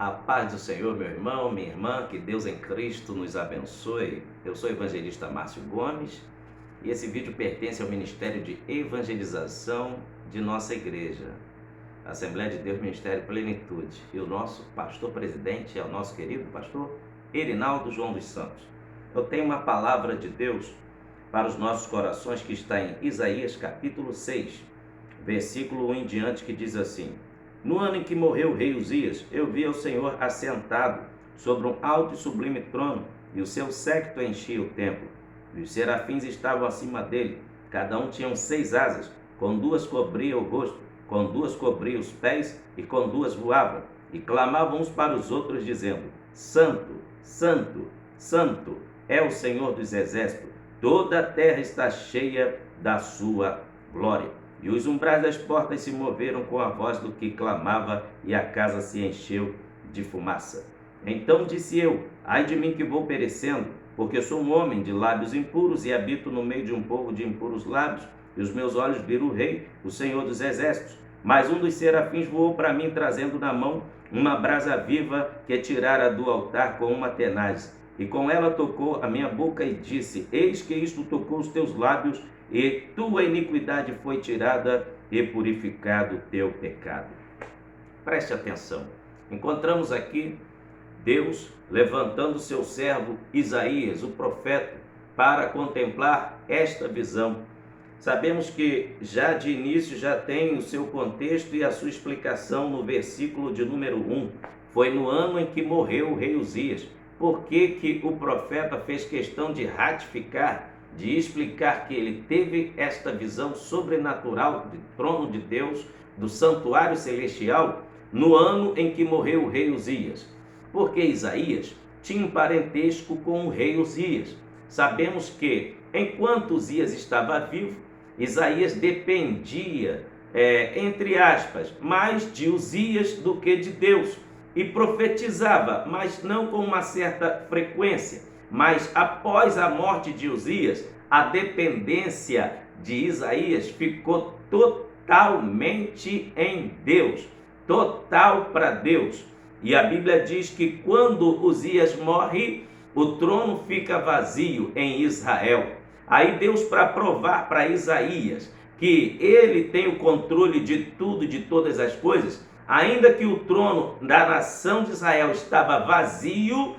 A paz do Senhor, meu irmão, minha irmã, que Deus em Cristo nos abençoe. Eu sou o evangelista Márcio Gomes e esse vídeo pertence ao Ministério de Evangelização de nossa igreja, Assembleia de Deus Ministério Plenitude. E o nosso pastor-presidente é o nosso querido pastor Erinaldo João dos Santos. Eu tenho uma palavra de Deus para os nossos corações que está em Isaías capítulo 6, versículo 1 em diante, que diz assim: No ano em que morreu o rei Uzias, eu vi o Senhor assentado sobre um alto e sublime trono, e o seu séquito enchia o templo. E os serafins estavam acima dele, cada um tinha 6 asas, com 2 cobria o rosto, com 2 cobria os pés, e com 2 voavam, e clamavam uns para os outros, dizendo: Santo, Santo, Santo é o Senhor dos exércitos, toda a terra está cheia da sua glória. E os umbrais das portas se moveram com a voz do que clamava, e a casa se encheu de fumaça. Então disse eu: ai de mim que vou perecendo, porque sou um homem de lábios impuros e habito no meio de um povo de impuros lábios, e os meus olhos viram o rei, o Senhor dos exércitos. Mas um dos serafins voou para mim, trazendo na mão uma brasa viva que tirara do altar com uma tenaz, e com ela tocou a minha boca e disse: eis que isto tocou os teus lábios, e tua iniquidade foi tirada e purificado o teu pecado. Preste atenção. Encontramos aqui Deus levantando seu servo Isaías, o profeta, para contemplar esta visão. Sabemos que já de início já tem o seu contexto e a sua explicação no versículo de número 1. Foi no ano em que morreu o rei Uzias. Por que o profeta fez questão de ratificar, de explicar que ele teve esta visão sobrenatural do trono de Deus, do santuário celestial, no ano em que morreu o rei Uzias? Porque Isaías tinha um parentesco com o rei Uzias. Sabemos que, enquanto Uzias estava vivo, Isaías dependia, entre aspas, mais de Uzias do que de Deus, e profetizava, mas não com uma certa frequência. Mas após a morte de Uzias, a dependência de Isaías ficou totalmente em Deus, total para Deus. E a Bíblia diz que quando Uzias morre, o trono fica vazio em Israel. Aí Deus, para provar para Isaías que ele tem o controle de tudo, de todas as coisas, ainda que o trono da nação de Israel estava vazio,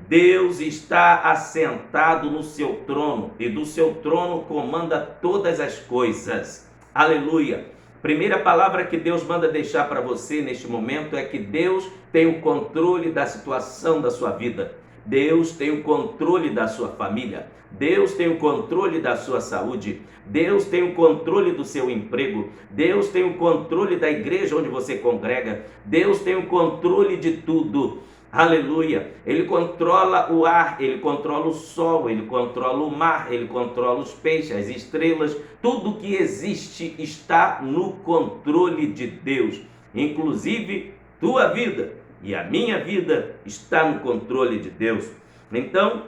Deus está assentado no seu trono, e do seu trono comanda todas as coisas. Aleluia! Primeira palavra que Deus manda deixar para você neste momento é que Deus tem o controle da situação da sua vida. Deus tem o controle da sua família. Deus tem o controle da sua saúde. Deus tem o controle do seu emprego. Deus tem o controle da igreja onde você congrega. Deus tem o controle de tudo. Aleluia! Ele controla o ar, ele controla o sol, ele controla o mar, ele controla os peixes, as estrelas. Tudo que existe está no controle de Deus. Inclusive tua vida e a minha vida está no controle de Deus. Então,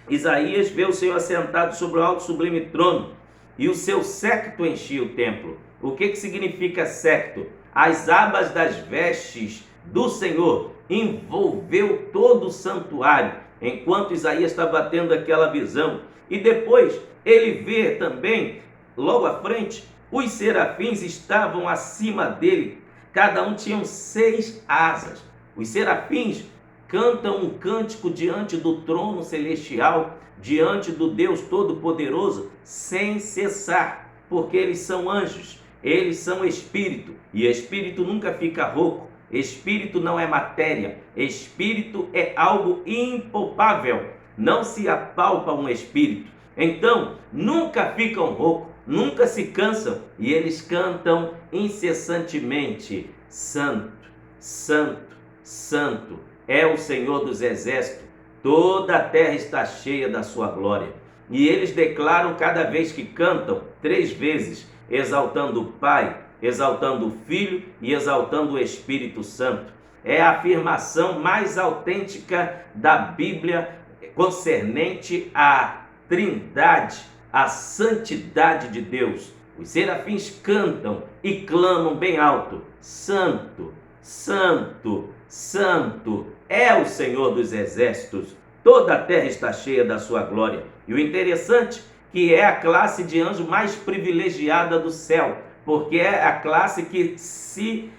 Isaías vê o Senhor assentado sobre o alto e sublime trono, e o seu séquito enchia o templo. O que significa séquito? As abas das vestes do Senhor envolveu todo o santuário, enquanto Isaías estava tendo aquela visão. E depois ele vê também, logo à frente, os serafins estavam acima dele, cada um tinha 6 asas. Os serafins cantam um cântico diante do trono celestial, diante do Deus Todo-Poderoso, sem cessar, porque eles são anjos, eles são espírito, e espírito nunca fica rouco. Espírito não é matéria, espírito é algo impalpável, não se apalpa um espírito. Então, nunca ficam roucos, nunca se cansam, e eles cantam incessantemente: Santo, Santo, Santo é o Senhor dos exércitos, toda a terra está cheia da sua glória. E eles declaram cada vez que cantam 3 vezes, exaltando o Pai, exaltando o Filho e exaltando o Espírito Santo. É a afirmação mais autêntica da Bíblia concernente à Trindade, à santidade de Deus. Os serafins cantam e clamam bem alto: Santo, Santo, Santo é o Senhor dos exércitos, toda a terra está cheia da sua glória. E o interessante que é a classe de anjo mais privilegiada do céu, porque é a classe que se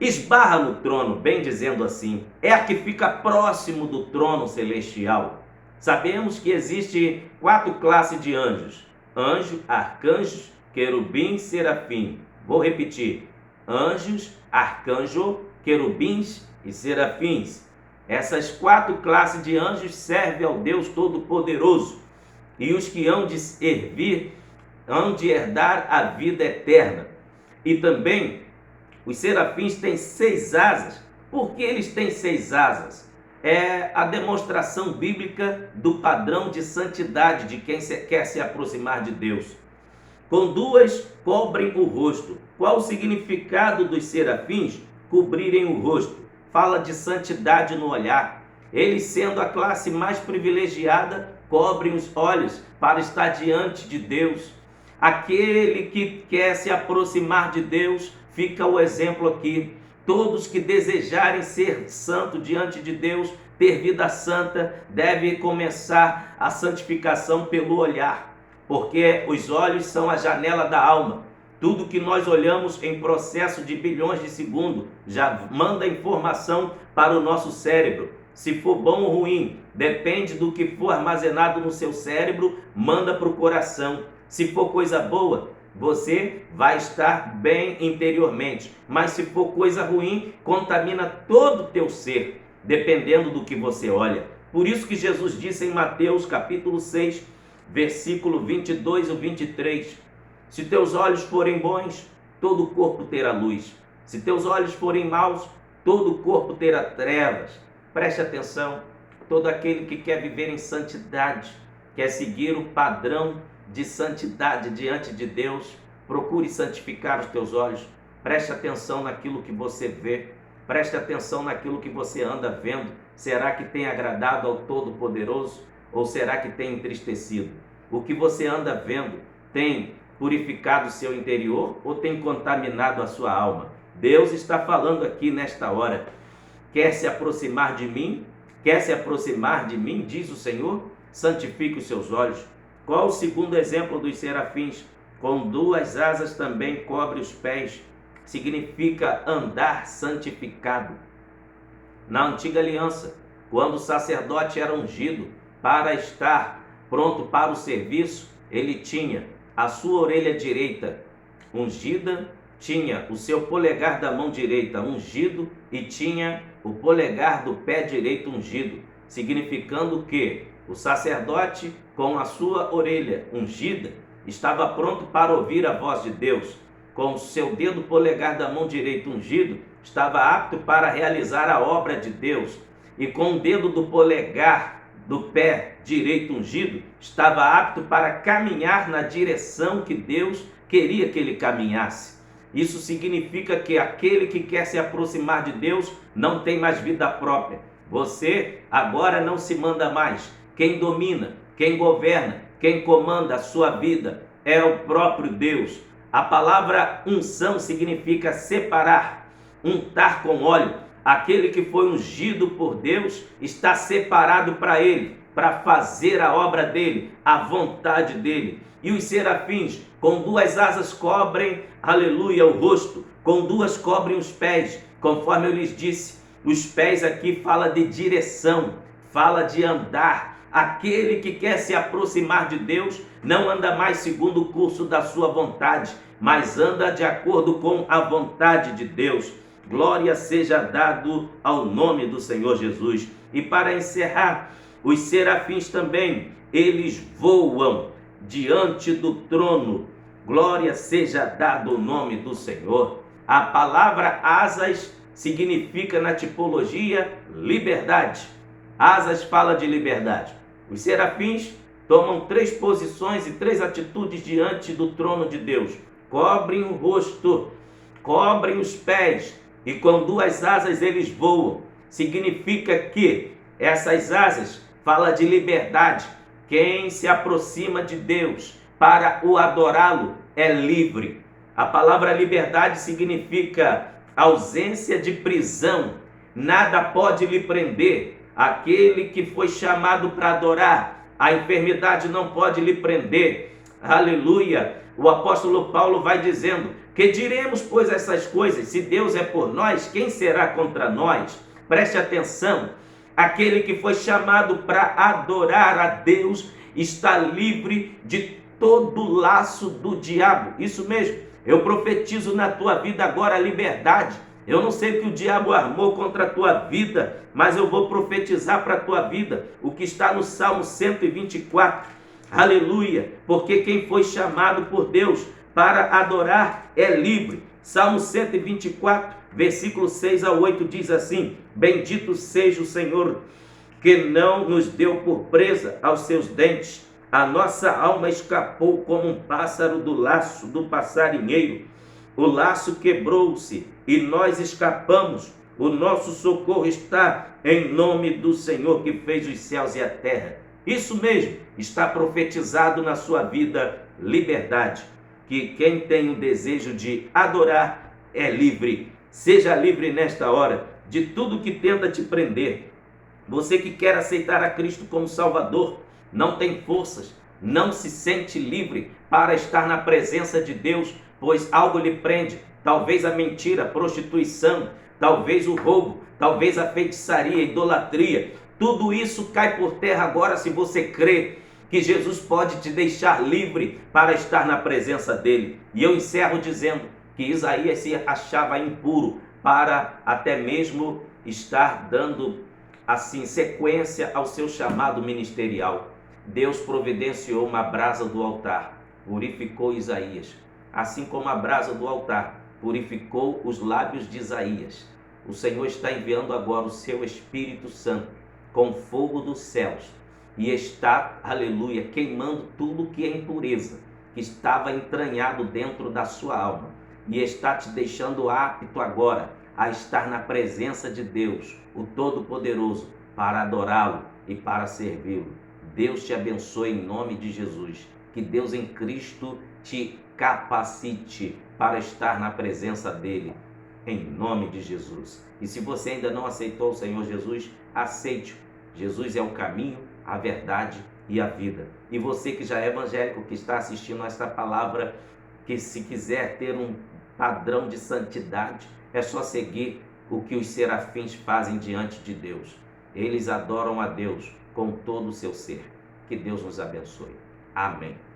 esbarra no trono, bem dizendo assim, é a que fica próximo do trono celestial. Sabemos que existe 4 classes de anjos: anjo, arcanjos, querubins, serafim. Vou repetir: anjos, arcanjo, querubins e serafins. Essas 4 classes de anjos servem ao Deus Todo-Poderoso, e os que hão de servir hão de herdar a vida eterna. E também os serafins têm 6 asas. Por que eles têm 6 asas? É a demonstração bíblica do padrão de santidade de quem quer se aproximar de Deus. Com 2 cobrem o rosto. Qual o significado dos serafins cobrirem o rosto? Fala de santidade no olhar. Eles, sendo a classe mais privilegiada, cobrem os olhos para estar diante de Deus. Aquele que quer se aproximar de Deus, fica o exemplo aqui. Todos que desejarem ser santo diante de Deus, ter vida santa, devem começar a santificação pelo olhar, porque os olhos são a janela da alma. Tudo que nós olhamos em processo de bilhões de segundos já manda informação para o nosso cérebro. Se for bom ou ruim, depende do que for armazenado no seu cérebro, manda para o coração. Se for coisa boa, você vai estar bem interiormente, mas se for coisa ruim, contamina todo o teu ser, dependendo do que você olha. Por isso que Jesus disse em Mateus capítulo 6, versículo 22 e 23, se teus olhos forem bons, todo o corpo terá luz. Se teus olhos forem maus, todo o corpo terá trevas. Preste atenção, todo aquele que quer viver em santidade, quer seguir o padrão de santidade diante de Deus, procure santificar os teus olhos. Preste atenção naquilo que você vê, preste atenção naquilo que você anda vendo. Será que tem agradado ao Todo-Poderoso ou será que tem entristecido? O que você anda vendo tem purificado o seu interior ou tem contaminado a sua alma? Deus está falando aqui nesta hora. Quer se aproximar de mim? Quer se aproximar de mim, diz o Senhor? Santifique os seus olhos. Qual o segundo exemplo dos serafins? Com 2 asas também cobre os pés. Significa andar santificado. Na antiga aliança, quando o sacerdote era ungido para estar pronto para o serviço, ele tinha a sua orelha direita ungida, tinha o seu polegar da mão direita ungido e tinha o polegar do pé direito ungido, significando que o sacerdote, com a sua orelha ungida, estava pronto para ouvir a voz de Deus. Com o seu dedo polegar da mão direita ungido, estava apto para realizar a obra de Deus. E com o dedo do polegar do pé direito ungido, estava apto para caminhar na direção que Deus queria que ele caminhasse. Isso significa que aquele que quer se aproximar de Deus não tem mais vida própria. Você agora não se manda mais. Quem domina, quem governa, quem comanda a sua vida é o próprio Deus. A palavra unção significa separar, untar com óleo. Aquele que foi ungido por Deus está separado para Ele, para fazer a obra dEle, a vontade dEle. E os serafins, com 2 asas cobrem, aleluia, o rosto, com 2 cobrem os pés, conforme eu lhes disse. Os pés aqui fala de direção, fala de andar. Aquele que quer se aproximar de Deus não anda mais segundo o curso da sua vontade, mas anda de acordo com a vontade de Deus. Glória seja dado ao nome do Senhor Jesus. E para encerrar, os serafins também, eles voam diante do trono. Glória seja dado ao nome do Senhor. A palavra asas significa na tipologia liberdade. Asas fala de liberdade. Os serafins tomam 3 posições e 3 atitudes diante do trono de Deus. Cobrem o rosto, cobrem os pés e com 2 asas eles voam. Significa que essas asas fala de liberdade. Quem se aproxima de Deus para o adorá-lo é livre. A palavra liberdade significa ausência de prisão, nada pode lhe prender. Aquele que foi chamado para adorar, a enfermidade não pode lhe prender. Aleluia! O apóstolo Paulo vai dizendo: que diremos, pois, essas coisas? Se Deus é por nós, quem será contra nós? Preste atenção, aquele que foi chamado para adorar a Deus está livre de todo laço do diabo. Isso mesmo, eu profetizo na tua vida agora a liberdade. Eu não sei o que o diabo armou contra a tua vida, mas eu vou profetizar para a tua vida o que está no Salmo 124. Aleluia! Porque quem foi chamado por Deus para adorar é livre. Salmo 124, versículo 6 a 8 diz assim: bendito seja o Senhor, que não nos deu por presa aos seus dentes. A nossa alma escapou como um pássaro do laço do passarinheiro. O laço quebrou-se e nós escapamos. O nosso socorro está em nome do Senhor, que fez os céus e a terra. Isso mesmo, está profetizado na sua vida liberdade. Que quem tem o desejo de adorar é livre. Seja livre nesta hora de tudo que tenta te prender. Você que quer aceitar a Cristo como Salvador, não tem forças, não se sente livre para estar na presença de Deus, pois algo lhe prende. Talvez a mentira, a prostituição, talvez o roubo, talvez a feitiçaria, a idolatria. Tudo isso cai por terra agora se você crê que Jesus pode te deixar livre para estar na presença dele. E eu encerro dizendo que Isaías se achava impuro para até mesmo estar dando assim sequência ao seu chamado ministerial. Deus providenciou uma brasa do altar, purificou Isaías, assim como a brasa do altar purificou os lábios de Isaías. O Senhor está enviando agora o seu Espírito Santo com fogo dos céus e está, aleluia, queimando tudo que é impureza, que estava entranhado dentro da sua alma, e está te deixando apto agora a estar na presença de Deus, o Todo-Poderoso, para adorá-lo e para servi-lo. Deus te abençoe em nome de Jesus. Que Deus em Cristo te capacite para estar na presença dele, em nome de Jesus. E se você ainda não aceitou o Senhor Jesus, aceite-o. Jesus é o caminho, a verdade e a vida. E você que já é evangélico, que está assistindo a esta palavra, que se quiser ter um padrão de santidade, é só seguir o que os serafins fazem diante de Deus. Eles adoram a Deus com todo o seu ser. Que Deus nos abençoe. Amém.